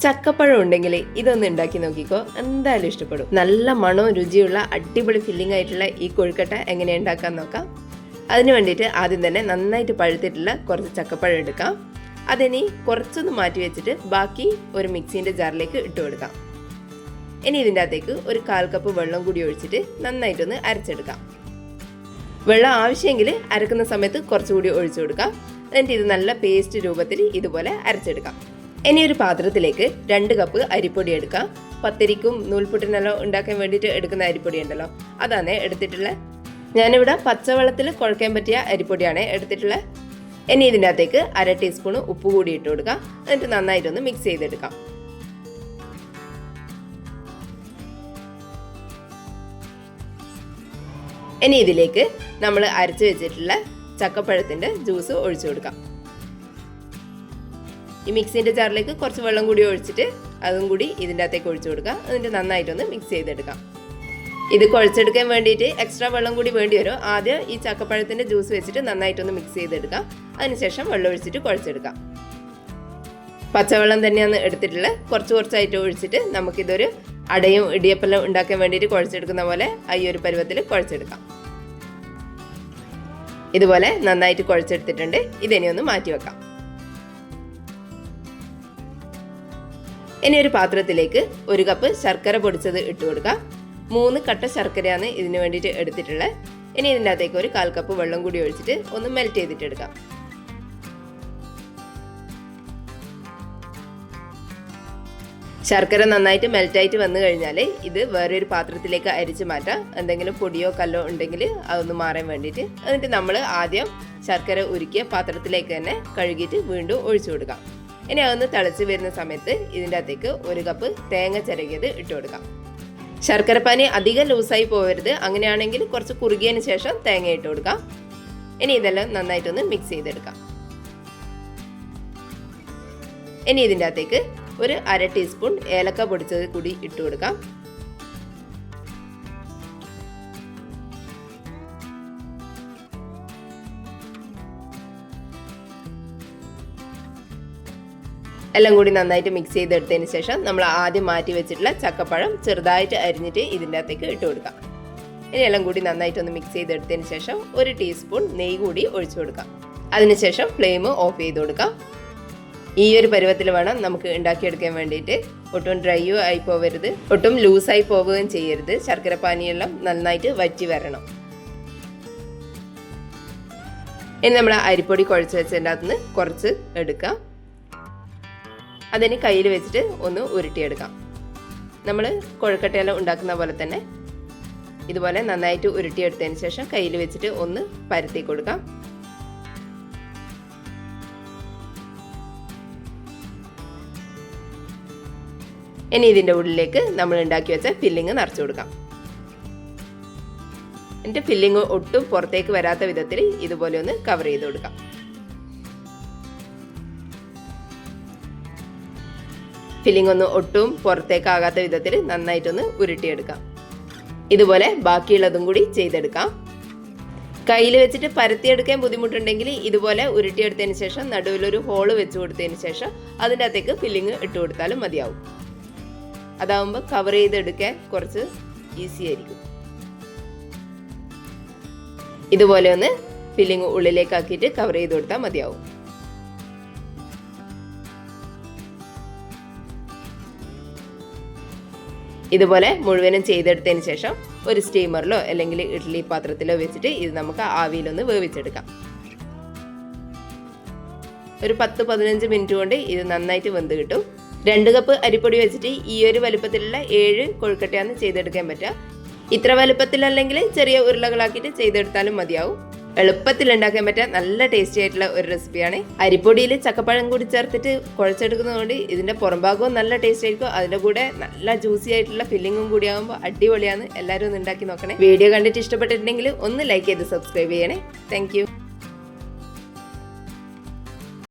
ചക്കപ്പഴം ഉണ്ടെങ്കിൽ ഇതൊന്ന് ഉണ്ടാക്കി നോക്കിക്കോ, എന്തായാലും ഇഷ്ടപ്പെടും. നല്ല മണവും രുചിയുള്ള അടിപൊളി ഫില്ലിംഗ് ആയിട്ടുള്ള ഈ കൊഴുക്കട്ട എങ്ങനെ ഉണ്ടാക്കാൻ നോക്കാം. അതിന് വേണ്ടിയിട്ട് ആദ്യം തന്നെ നന്നായിട്ട് പഴുത്തിട്ടുള്ള കുറച്ച് ചക്കപ്പഴം എടുക്കാം. അതിനി കുറച്ചൊന്ന് മാറ്റി വെച്ചിട്ട് ബാക്കി ഒരു മിക്സിൻ്റെ ജാറിലേക്ക് ഇട്ട് കൊടുക്കാം. ഇനി ഇതിൻ്റെ അകത്തേക്ക് ഒരു 1/4 കപ്പ് വെള്ളം കൂടി ഒഴിച്ചിട്ട് നന്നായിട്ടൊന്ന് അരച്ചെടുക്കാം. വെള്ളം ആവശ്യമെങ്കിൽ അരക്കുന്ന സമയത്ത് കുറച്ചുകൂടി ഒഴിച്ചു കൊടുക്കാം. എന്നിട്ട് ഇത് നല്ല പേസ്റ്റ് രൂപത്തിൽ ഇതുപോലെ അരച്ചെടുക്കാം. ഇനി ഒരു പാത്രത്തിലേക്ക് 2 കപ്പ് അരിപ്പൊടി എടുക്കാം. പത്തിരിക്കും നൂൽപുട്ടിനെല്ലാം ഉണ്ടാക്കാൻ വേണ്ടിയിട്ട് എടുക്കുന്ന അരിപ്പൊടി ഉണ്ടല്ലോ, അതാണ് എടുത്തിട്ടുള്ളത്. ഞാനിവിടെ പച്ചവെള്ളത്തിൽ കുഴക്കാൻ പറ്റിയ അരിപ്പൊടിയാണ് എടുത്തിട്ടുള്ളത്. ഇനി ഇതിൻ്റെ അകത്തേക്ക് 1/2 ടീസ്പൂൺ ഉപ്പ് കൂടി ഇട്ട് കൊടുക്കാം. എന്നിട്ട് നന്നായിട്ടൊന്ന് മിക്സ് ചെയ്തെടുക്കാം. ഇനി ഇതിലേക്ക് നമ്മൾ അരച്ച് വെച്ചിട്ടുള്ള ചക്കപ്പഴത്തിൻ്റെ ജ്യൂസ് ഒഴിച്ചു കൊടുക്കാം. ഈ മിക്സിൻ്റെ ജാറിലേക്ക് കുറച്ച് വെള്ളം കൂടി ഒഴിച്ചിട്ട് അതും കൂടി ഇതിൻ്റെ അകത്തേക്ക് ഒഴിച്ചു കൊടുക്കാം. എന്നിട്ട് നന്നായിട്ടൊന്ന് മിക്സ് ചെയ്തെടുക്കാം. ഇത് കുഴച്ചെടുക്കാൻ വേണ്ടിയിട്ട് എക്സ്ട്രാ വെള്ളം കൂടി വേണ്ടി വരും. ആദ്യം ഈ ചക്കപ്പഴത്തിൻ്റെ ജ്യൂസ് വെച്ചിട്ട് നന്നായിട്ടൊന്ന് മിക്സ് ചെയ്തെടുക്കാം. അതിനുശേഷം വെള്ളം ഒഴിച്ചിട്ട് കുഴച്ചെടുക്കാം. പച്ചവെള്ളം തന്നെയാണ് എടുത്തിട്ടുള്ളത്. കുറച്ചായിട്ട് ഒഴിച്ചിട്ട് നമുക്കിതൊരു അടയും ഇടിയപ്പെല്ലാം ഉണ്ടാക്കാൻ വേണ്ടിയിട്ട് കുഴച്ചെടുക്കുന്ന പോലെ ഈ ഒരു പരുവത്തിൽ കുഴച്ചെടുക്കാം. ഇതുപോലെ നന്നായിട്ട് കുഴച്ചെടുത്തിട്ടുണ്ട്. ഇതിനെ ഒന്ന് മാറ്റി വെക്കാം. ഇനി ഒരു പാത്രത്തിലേക്ക് 1 കപ്പ് ശർക്കര പൊടിച്ചത് ഇട്ട് കൊടുക്കാം. 3 കട്ട ശർക്കരയാണ് ഇതിന് വേണ്ടിയിട്ട് എടുത്തിട്ടുള്ളത്. ഇനി ഇതിൻ്റെ അകത്തേക്ക് ഒരു 1/4 കപ്പ് വെള്ളം കൂടി ഒഴിച്ചിട്ട് ഒന്ന് മെൽറ്റ് ചെയ്തിട്ട് എടുക്കാം. ശർക്കര നന്നായിട്ട് മെൽറ്റായിട്ട് വന്നു കഴിഞ്ഞാൽ ഇത് വേറൊരു പാത്രത്തിലേക്ക് അരിച്ച് മാറ്റാം. എന്തെങ്കിലും പൊടിയോ കല്ലോ ഉണ്ടെങ്കിൽ അതൊന്ന് മാറാൻ വേണ്ടിയിട്ട്. എന്നിട്ട് നമ്മൾ ആദ്യം ശർക്കര ഉരുക്കിയ പാത്രത്തിലേക്ക് തന്നെ കഴുകിയിട്ട് വീണ്ടും ഒഴിച്ചു കൊടുക്കാം. ഇനി അതൊന്ന് തിളച്ച് വരുന്ന സമയത്ത് ഇതിൻ്റെ അകത്തേക്ക് 1 കപ്പ് തേങ്ങ ചിരകിയത് ഇട്ട് കൊടുക്കാം. ശർക്കരപ്പാനി അധികം ലൂസായി പോകരുത്. അങ്ങനെയാണെങ്കിൽ കുറച്ച് കുറുകിയതിന് ശേഷം തേങ്ങ ഇട്ട് കൊടുക്കാം. ഇനി ഇതെല്ലാം നന്നായിട്ടൊന്ന് മിക്സ് ചെയ്തെടുക്കാം. ഇനി ഇതിൻ്റെ അകത്തേക്ക് ഒരു 1/2 ടീസ്പൂൺ ഏലക്ക പൊടിച്ചത് കൂടി ഇട്ട് കൊടുക്കാം. എല്ലാം കൂടി നന്നായിട്ട് മിക്സ് ചെയ്തെടുത്തതിന് ശേഷം നമ്മൾ ആദ്യം മാറ്റി വെച്ചിട്ടുള്ള ചക്കപ്പഴം ചെറുതായിട്ട് അരിഞ്ഞിട്ട് ഇതിൻ്റെ അകത്തേക്ക് ഇട്ട് കൊടുക്കാം. ഇനി എല്ലാം കൂടി നന്നായിട്ടൊന്ന് മിക്സ് ചെയ്തെടുത്തതിന് ശേഷം 1 ടീസ്പൂൺ നെയ്യ് കൂടി ഒഴിച്ചു കൊടുക്കാം. അതിനുശേഷം ഫ്ലെയിം ഓഫ് ചെയ്ത് കൊടുക്കാം. ഈ ഒരു പരുവത്തിൽ വേണം നമുക്ക് ഉണ്ടാക്കിയെടുക്കാൻ വേണ്ടിയിട്ട്. ഒട്ടും ഡ്രൈയോ ആയി പോവരുത്, ഒട്ടും ലൂസായി പോവുകയും ചെയ്യരുത്. ശർക്കര പാനിയെല്ലാം നന്നായിട്ട് വറ്റി വരണം. ഇനി നമ്മൾ അരിപ്പൊടി കുഴച്ച് വെച്ചതിൻ്റെ അകത്തുനിന്ന് കുറച്ച് എടുക്കാം. അതിന് കയ്യിൽ വെച്ചിട്ട് ഒന്ന് ഉരുട്ടിയെടുക്കാം. നമ്മൾ കൊഴുക്കട്ടയെല്ലാം ഉണ്ടാക്കുന്ന പോലെ തന്നെ ഇതുപോലെ നന്നായിട്ട് ഉരുട്ടിയെടുത്തതിന് ശേഷം കയ്യിൽ വെച്ചിട്ട് ഒന്ന് പരത്തി കൊടുക്കാം. ഇനി ഇതിൻ്റെ ഉള്ളിലേക്ക് നമ്മൾ ഉണ്ടാക്കി വെച്ച ഫില്ലിങ് നിറച്ചു കൊടുക്കാം. എന്നിട്ട് ഫില്ലിങ് ഒട്ടും പുറത്തേക്ക് വരാത്ത വിധത്തിൽ ഇതുപോലെ ഒന്ന് കവർ ചെയ്ത് കൊടുക്കാം. ഫില്ലിങ് ഒന്ന് ഒട്ടും പുറത്തേക്കാകാത്ത വിധത്തിൽ നന്നായിട്ടൊന്ന് ഉരുട്ടിയെടുക്കാം. ഇതുപോലെ ബാക്കിയുള്ളതും കൂടി ചെയ്തെടുക്കാം. കയ്യിൽ വെച്ചിട്ട് പരത്തിയെടുക്കാൻ ബുദ്ധിമുട്ടുണ്ടെങ്കിൽ ഇതുപോലെ ഉരുട്ടിയെടുത്തതിന് ശേഷം നടുവിലൊരു ഹോള് വെച്ച് കൊടുത്തതിന് ശേഷം അതിൻ്റെ അകത്തേക്ക് ഫില്ലിങ് ഇട്ട് കൊടുത്താലും മതിയാവും. അതാവുമ്പോൾ കവർ ചെയ്തെടുക്കാൻ കുറച്ച് ഈസി ആയിരിക്കും. ഇതുപോലെ ഒന്ന് ഫില്ലിങ് ഉള്ളിലേക്ക് ആക്കിയിട്ട് കവർ ചെയ്ത് കൊടുത്താൽ മതിയാവും. ഇതുപോലെ മുഴുവനും ചെയ്തെടുത്തതിന് ശേഷം ഒരു സ്റ്റീമറിലോ അല്ലെങ്കിൽ ഇഡ്ഡലി പാത്രത്തിലോ വെച്ചിട്ട് ഇത് നമുക്ക് ആവിയിലൊന്ന് വേവിച്ചെടുക്കാം. ഒരു 10-15 മിനിറ്റ് കൊണ്ട് ഇത് നന്നായിട്ട് വെന്ത് കിട്ടും. 2 കപ്പ് അരിപ്പൊടി വെച്ചിട്ട് ഈ ഒരു വലുപ്പത്തിലുള്ള 7 കൊഴുക്കട്ടയാണ് ചെയ്തെടുക്കാൻ പറ്റുക. ഇത്ര വലുപ്പത്തിലല്ലെങ്കിൽ ചെറിയ ഉരുളകളാക്കിയിട്ട് ചെയ്തെടുത്താലും മതിയാവും. എളുപ്പത്തിൽ ഉണ്ടാക്കാൻ പറ്റിയ നല്ല ടേസ്റ്റി ആയിട്ടുള്ള ഒരു റെസിപ്പിയാണ്. അരിപ്പൊടിയിൽ ചക്കപ്പഴം കൂടി ചേർത്തിട്ട് കുഴച്ചെടുക്കുന്നതുകൊണ്ട് ഇതിൻ്റെ പുറംഭാഗവും നല്ല ടേസ്റ്റ് ആയിരിക്കും. അതിൻ്റെ കൂടെ നല്ല ജ്യൂസി ആയിട്ടുള്ള ഫില്ലിങ്ങും കൂടി ആകുമ്പോൾ അടിപൊളിയാണ്. എല്ലാവരും ഒന്ന് ഉണ്ടാക്കി നോക്കണേ. വീഡിയോ കണ്ടിട്ട് ഇഷ്ടപ്പെട്ടിട്ടുണ്ടെങ്കിൽ ഒന്ന് ലൈക്ക് ചെയ്ത് സബ്സ്ക്രൈബ് ചെയ്യണേ. താങ്ക്